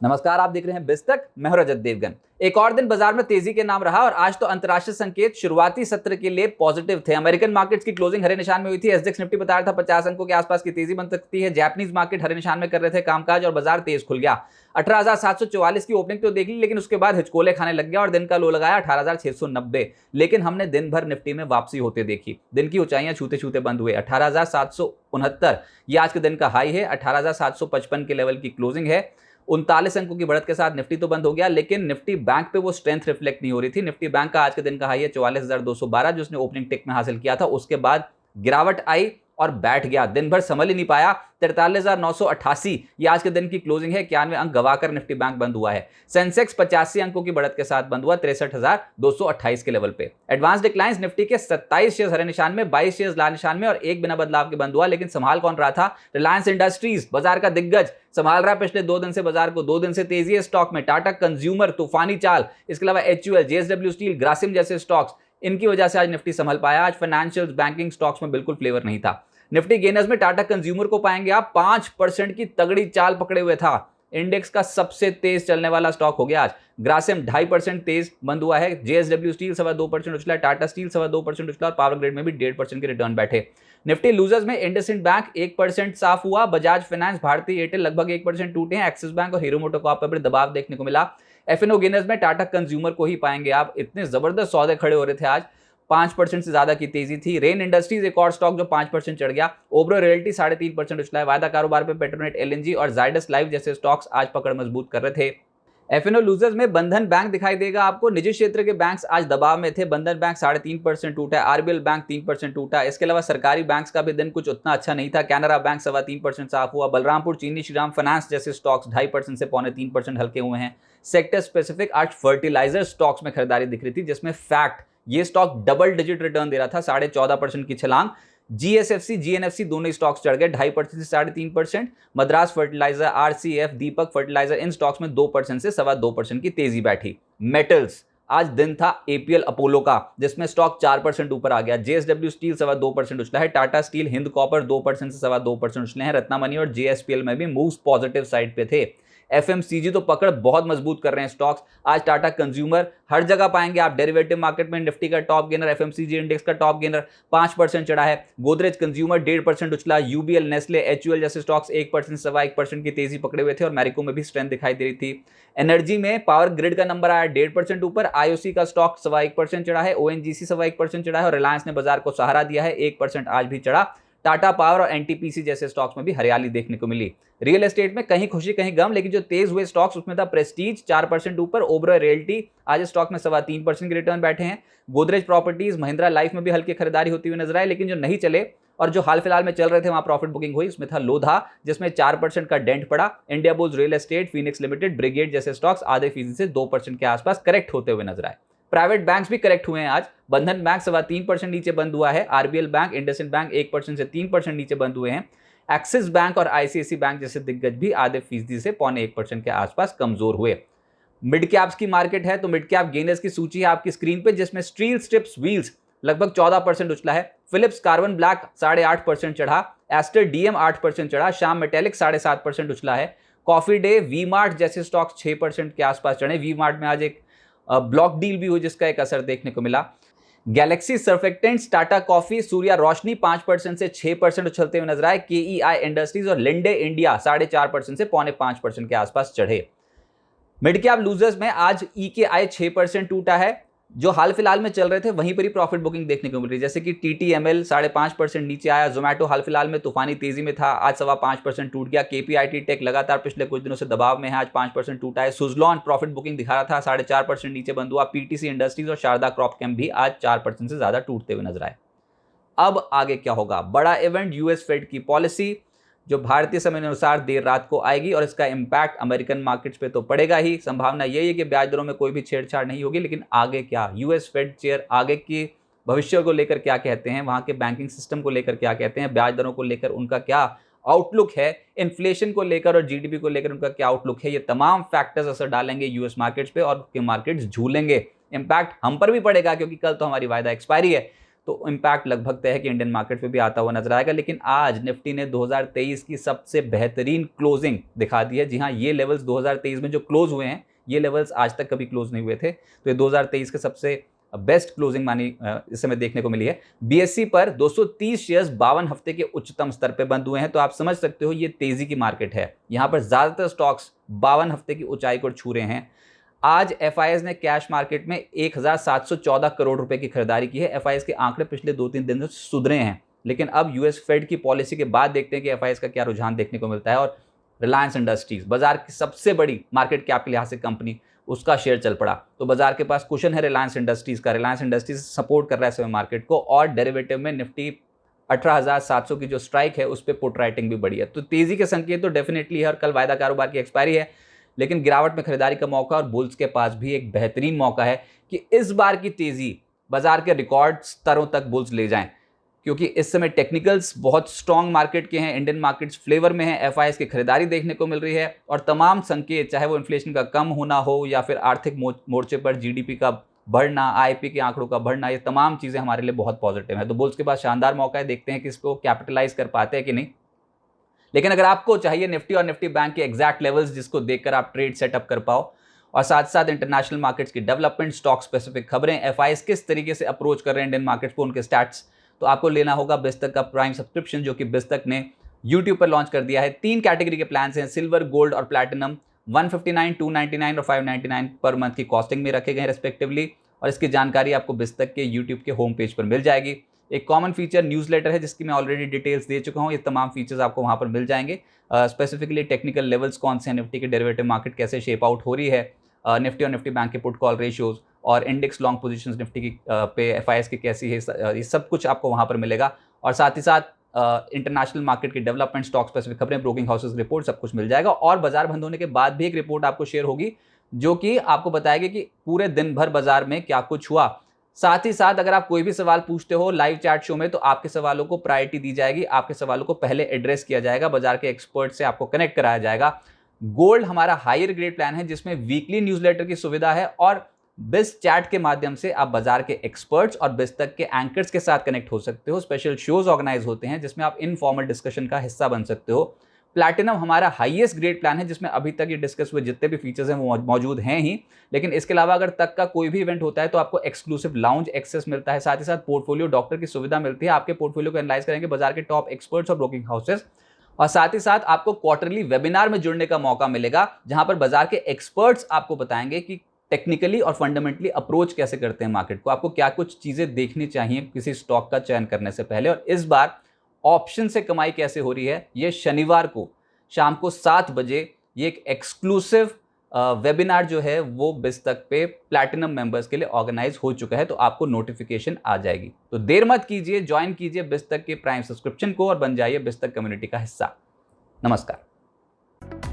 नमस्कार, आप देख रहे हैं बिस्तक। मैं हूं रजत देवगन। एक और दिन बाजार में तेजी के नाम रहा और आज तो अंतरराष्ट्रीय संकेत शुरुआती सत्र के लिए पॉजिटिव थे। अमेरिकन मार्केट्स की क्लोजिंग हरे निशान में हुई थी। एसडेक्स निफ्टी बता रहा था 50 अंकों के आसपास की तेजी बन सकती है। जापानीज मार्केट हरे निशान में कर रहे थे कामकाज और बाजार तेज खुल गया। 18,744 की ओपनिंग तो देख ली, लेकिन उसके बाद हिचकोले खाने लग गया और दिन का लो लगाया 18,690। लेकिन हमने दिन भर निफ्टी में वापसी होते देखी। दिन की ऊंचाइयां छूते छूते बंद हुए। 18,769 ये आज के दिन का हाई है। 18,755 के लेवल की क्लोजिंग है। 39 अंकों की बढ़त के साथ निफ्टी तो बंद हो गया, लेकिन निफ्टी बैंक पे वो स्ट्रेंथ रिफ्लेक्ट नहीं हो रही थी। निफ्टी बैंक का आज के दिन का हाई है 44,212 जो उसने ओपनिंग टिक में हासिल किया था। उसके बाद गिरावट आई और बैठ गया, दिन भर संभल ही नहीं पाया। 43,988 ये आज के दिन की क्लोजिंग है। 91 अंक गवाकर निफ्टी बैंक बंद हुआ है। सेंसेक्स 85 अंकों की बढ़त के साथ बंद हुआ 63,228 के लेवल पे। एडवांस डिक्लाइंस निफ्टी के 27 शेयर्स हरे निशान में, 22 शेयर्स लाल निशान में और एक बिना बदलाव के बंद हुआ। लेकिन संभाल कौन रहा था? रिलायंस इंडस्ट्रीज, बाजार का दिग्गज, संभाल रहा है पिछले 2 दिन से बाजार को। 2 दिन से तेजी है स्टॉक में। टाटा कंज्यूमर तूफानी चाल, इसके अलावा HUL, JSW स्टील, ग्रासिम जैसे स्टॉक्स, इनकी वजह से आज निफ्टी संभल पाया। आज फाइनेंशियल बैंकिंग स्टॉक्स में बिल्कुल फ्लेवर नहीं था। निफ्टी गेनर्स में टाटा कंज्यूमर को पाएंगे आप, 5% की तगड़ी चाल पकड़े हुए था। इंडेक्स का सबसे तेज चलने वाला स्टॉक हो गया आज। ग्रासिम 2.5% तेज बंद हुआ है। JSW स्टील 2.25% उछला है। टाटा स्टील 2.25% उछला और पावर ग्रिड में भी 1.5% के रिटर्न बैठे। निफ्टी लूजर्स में इंडसइंड बैंक 1% साफ हुआ। बजाज फाइनेंस, भारतीय एयरटेल लगभग 1% टूटे हैं। एक्सिस बैंक और हीरो मोटोकॉर्प पर दबाव देखने को मिला। F&O गेनर्स में टाटा कंज्यूमर को ही पाएंगे आप। इतने जबरदस्त सौदे खड़े हो रहे थे आज। 5% से ज्यादा की तेजी थी। रेन इंडस्ट्रीज एक और स्टॉक जो 5% चढ़ गया। ओबरो रियल्टी 3.5% उछला है। वायदा कारोबार पे पेट्रोनेट LNG और जायडस लाइफ जैसे स्टॉक्स आज पकड़ मजबूत कर रहे थे। F&O लूजर्स में बंधन बैंक दिखाई देगा आपको। निजी क्षेत्र के बैंक्स आज दबाव में थे। बंधन बैंक 3.5% टूटा है। RBL बैंक 3% टूटा। इसके अलावा सरकारी बैंक्स का भी दिन कुछ उतना अच्छा नहीं था। कैनरा बैंक 3.25% साफ हुआ। बलरामपुर चीनी श्रीराम फाइनेंस जैसे स्टॉक्स 2.5% से 3.25% हल्के हुए हैं। सेक्टर स्पेसिफिक आज फर्टिलाइजर स्टॉक्स में खरीदारी दिख रही थी, जिसमें फैक्ट ये स्टॉक डबल डिजिट रिटर्न दे रहा था, 14.5% की छलांग। GSFC, GNFC दोनों स्टॉक्स चढ़ गए 2.5% से 3.5%। मद्रास फर्टिलाइजर, RCF, दीपक फर्टिलाइजर, इन स्टॉक्स में 2% से 2.25% की तेजी बैठी। मेटल्स आज दिन था APL अपोलो का, जिसमें स्टॉक 4% ऊपर आ गया। JSW स्टील 2.25% उछला है। टाटा स्टील, हिंद कॉपर 2% से 2.25% उछले हैं। रत्नामनी और JSPL में भी मूव्स पॉजिटिव साइड पे थे। FMCG तो पकड़ बहुत मजबूत कर रहे हैं स्टॉक्स। आज टाटा कंज्यूमर हर जगह पाएंगे आप। डेरिवेटिव मार्केट में निफ्टी का टॉप गेनर, FMCG इंडेक्स का टॉप गेनर 5% चढ़ा है। Godrej consumer 1.5% उछला। UBL, Nestle, HUL जैसे स्टॉक्स 1% से 1% की तेजी पकड़े हुए थे और मैरिको में भी स्ट्रेंथ दिखाई दे रही थी। एनर्जी में पावर ग्रिड का नंबर आया 1.5% ऊपर। IOC का स्टॉक 1% चढ़ा है। ONGC 1% चढ़ा है और रिलायंस ने बाजार को सहारा दिया है, 1% आज भी चढ़ा। टाटा पावर और NTPC जैसे स्टॉक्स में भी हरियाली देखने को मिली। रियल एस्टेट में कहीं खुशी कहीं गम, लेकिन जो तेज हुए स्टॉक्स उसमें था प्रेस्टीज 4% ऊपर। ओबरो रियल्टी आज स्टॉक में 3.25% के रिटर्न बैठे हैं। गोदरेज प्रॉपर्टीज, महिंद्रा लाइफ में भी हल्की खरीदारी होती हुई नजर आई। लेकिन जो नहीं चले और जो हाल फिलहाल में चल रहे थे वहां प्रॉफिट बुकिंग हुई, उसमें था लोधा जिसमें 4% का डेंट पड़ा। India bulls real estate, Phoenix limited, brigade जैसे स्टॉक्स आधे फीसदी से 2% के आसपास करेक्ट होते हुए नजर आए। प्राइवेट बैंक्स भी करेक्ट हुए हैं आज। बंधन बैंक 3.25% नीचे बंद हुआ है। RBL बैंक, इंडसइंड बैंक 1% से 3% नीचे बंद हुए हैं। एक्सिस बैंक और ICICI बैंक जैसे दिग्गज भी आधे फीसदी से 0.25% के आसपास कमजोर हुए। मिड कैप्स की मार्केट है तो मिड कैप गेनर्स की सूची है आपकी स्क्रीन पे, जिसमें स्टील स्ट्रिप्स व्हील्स लगभग 14% उछला है। फिलिप्स कार्बन ब्लैक 8.5% चढ़ा। एस्टर DM 8% चढ़ा। श्याम मेटेलिक 7.5% उछला है। कॉफी डे, वी मार्ट जैसे स्टॉक्स 6% के आसपास चढ़े। वी मार्ट में आज एक ब्लॉक डील भी हुई जिसका एक असर देखने को मिला। Galaxy surfactants, Tata coffee, Surya Roshni 5% से 6% उछलते हुए नजर आए। KEI इंडस्ट्रीज और लिंडे इंडिया 4.5% से 5.25% के आसपास चढ़े। मिड कैप लूजर्स में आज EKI 6% टूटा है। जो हाल फिलहाल में चल रहे थे वहीं पर ही प्रॉफिट बुकिंग देखने को मिल रही है, जैसे कि TTML 5.5% नीचे आया। जोमेटो हाल फिलहाल में तूफानी तेजी में था, आज 5.25% टूट गया। KPIT टेक लगातार पिछले कुछ दिनों से दबाव में है, आज 5% टूटा है। सुजलॉन प्रॉफिट बुकिंग दिखा रहा था, 4.5% नीचे बंद हुआ। PTC इंडस्ट्रीज और शारदा क्रॉपकेम भी आज 4% से ज्यादा टूटते हुए नजर आए। अब आगे क्या होगा? बड़ा इवेंट US फेड की पॉलिसी, जो भारतीय समय अनुसार देर रात को आएगी और इसका इंपैक्ट अमेरिकन मार्केट्स पे तो पड़ेगा ही। संभावना यही है कि ब्याज दरों में कोई भी छेड़छाड़ नहीं होगी, लेकिन आगे क्या? US फेड चेयर आगे की भविष्य को लेकर क्या कहते हैं, वहां के बैंकिंग सिस्टम को लेकर क्या कहते हैं, ब्याज दरों को लेकर उनका क्या आउटलुक है, इन्फ्लेशन को लेकर और GDP को लेकर उनका क्या आउटलुक है, ये तमाम फैक्टर्स असर डालेंगे US मार्केट्स पे और मार्केट्स झूलेंगे। इंपैक्ट हम पर भी पड़ेगा क्योंकि कल तो हमारी वायदा एक्सपायरी है। तो इम्पैक्ट लगभग तय है कि इंडियन मार्केट पे भी आता हुआ नजर आएगा। लेकिन आज निफ्टी ने 2023 की सबसे बेहतरीन क्लोजिंग दिखा दी है। जी हाँ, ये लेवल्स 2023 में जो क्लोज हुए हैं, ये लेवल्स आज तक कभी क्लोज नहीं हुए थे, तो ये 2023 के सबसे बेस्ट क्लोजिंग मानी इस समय देखने को मिली है। बीएससी पर 230 शेयर्स 52 हफ्ते के उच्चतम स्तर पे बंद हुए हैं, तो आप समझ सकते हो ये तेजी की मार्केट है। यहां पर ज्यादातर स्टॉक्स 52 हफ्ते की ऊंचाई को छू रहे हैं। आज एफआईएस ने कैश मार्केट में 1714 करोड़ रुपए की खरीदारी की है। एफआईएस के आंकड़े पिछले 2-3 दिन से सुधरे हैं, लेकिन अब यूएस फेड की पॉलिसी के बाद देखते हैं कि एफआईएस का क्या रुझान देखने को मिलता है। और रिलायंस इंडस्ट्रीज, बाजार की सबसे बड़ी मार्केट कैप के लिहाज से कंपनी, उसका शेयर चल पड़ा। तो बाजार के पास कुशन है रिलायंस इंडस्ट्रीज का। रिलायंस इंडस्ट्रीज सपोर्ट कर रहा है समय मार्केट को, और डेरिवेटिव में निफ्टी 18,700 की जो स्ट्राइक है उस पर पुट राइटिंग भी बढ़ी है। तो तेजी के संकेत तो डेफिनेटली है, और कल वायदा कारोबार की एक्सपायरी है, लेकिन गिरावट में खरीदारी का मौका, और बुल्स के पास भी एक बेहतरीन मौका है कि इस बार की तेजी बाजार के रिकॉर्ड स्तरों तक बुल्स ले जाएं, क्योंकि इस समय टेक्निकल्स बहुत स्ट्रांग मार्केट के हैं, इंडियन मार्केट्स फ्लेवर में है, एफआईएस की खरीदारी देखने को मिल रही है, और तमाम संकेत, चाहे वो इन्फ्लेशन का कम होना हो या फिर आर्थिक मोर्चे पर जीडीपी का बढ़ना, आईपी के आंकड़ों का बढ़ना, ये तमाम चीजें हमारे लिए बहुत पॉजिटिव है। तो बुल्स के पास शानदार मौका है, देखते हैं कि इसको कैपिटलाइज कर पाते हैं कि नहीं। लेकिन अगर आपको चाहिए निफ्टी और निफ्टी बैंक के एग्जैक्ट लेवल्स जिसको देखकर आप ट्रेड सेटअप कर पाओ, और साथ साथ इंटरनेशनल मार्केट्स की डेवलपमेंट, स्टॉक स्पेसिफिक खबरें, एफआईएस किस तरीके से अप्रोच कर रहे हैं इंडियन मार्केट्स को, उनके स्टैट्स, तो आपको लेना होगा बिस्तक का प्राइम सब्सक्रिप्शन, जो कि बिस्तक ने यूट्यूब पर लॉन्च कर दिया है। 3 कैटेगरी के प्लान्स हैं, सिल्वर, गोल्ड और प्लैटिनम। 159, 299 और 599 पर मंथ की कॉस्टिंग में रखे गए रेस्पेक्टिवली, और इसकी जानकारी आपको बिस्तक के यूट्यूब के होम पेज पर मिल जाएगी। एक कॉमन फीचर न्यूज़लेटर है, जिसकी मैं ऑलरेडी डिटेल्स दे चुका हूँ। ये तमाम फीचर्स आपको वहाँ पर मिल जाएंगे। स्पेसिफिकली टेक्निकल लेवल्स कौन से हैं, निफ्टी के डेरिवेटिव मार्केट कैसे शेप आउट हो रही है, निफ्टी और निफ्टी बैंक के पुट कॉल रेशियोज, और इंडेक्स लॉन्ग पोजीशंस निफ्टी की पे एफआईएस की कैसी है, ये सब कुछ आपको वहाँ पर मिलेगा। और साथ ही साथ इंटरनेशनल मार्केट की डेवलपमेंट, स्टॉक स्पेसिफिक खबरें, ब्रोकिंग हाउसेस रिपोर्ट, सब कुछ मिल जाएगा। और बाजार बंद होने के बाद भी एक रिपोर्ट आपको शेयर होगी, जो कि आपको बताएगी कि पूरे दिन भर बाजार में क्या कुछ हुआ। साथ ही साथ अगर आप कोई भी सवाल पूछते हो लाइव चैट शो में, तो आपके सवालों को प्रायोरिटी दी जाएगी, आपके सवालों को पहले एड्रेस किया जाएगा, बाजार के एक्सपर्ट से आपको कनेक्ट कराया जाएगा। गोल्ड हमारा हायर ग्रेड प्लान है, जिसमें वीकली न्यूज़लेटर की सुविधा है, और बिस चैट के माध्यम से आप बाजार के एक्सपर्ट्स और बिस्तक के एंकर्स के साथ कनेक्ट हो सकते हो। स्पेशल शोज ऑर्गेनाइज होते हैं जिसमें आप इनफॉर्मल डिस्कशन का हिस्सा बन सकते हो। प्लैटिनम हमारा हाईएस्ट ग्रेड प्लान है, जिसमें अभी तक ये डिस्कस हुए जितने भी फीचर्स हैं वो मौजूद हैं ही, लेकिन इसके अलावा अगर तक का कोई भी इवेंट होता है तो आपको एक्सक्लूसिव लाउंज एक्सेस मिलता है। साथ ही साथ पोर्टफोलियो डॉक्टर की सुविधा मिलती है, आपके पोर्टफोलियो को एनालाइज करेंगे बाजार के टॉप एक्सपर्ट्स और ब्रोकिंग हाउसेस। और साथ ही साथ आपको क्वार्टरली वेबिनार में जुड़ने का मौका मिलेगा, जहां पर बाजार के एक्सपर्ट्स आपको बताएंगे कि टेक्निकली और फंडामेंटली अप्रोच कैसे करते हैं मार्केट को, आपको क्या कुछ चीजें देखनी चाहिए किसी स्टॉक का चयन करने से पहले। और इस बार ऑप्शन से कमाई कैसे हो रही है, ये शनिवार को शाम को 7 बजे ये एक एक्सक्लूसिव वेबिनार जो है वो बिस्तक पे प्लैटिनम मेंबर्स के लिए ऑर्गेनाइज हो चुका है, तो आपको नोटिफिकेशन आ जाएगी। तो देर मत कीजिए, ज्वाइन कीजिए बिस्तक के प्राइम सब्सक्रिप्शन को और बन जाइए बिस्तक कम्युनिटी का हिस्सा। नमस्कार।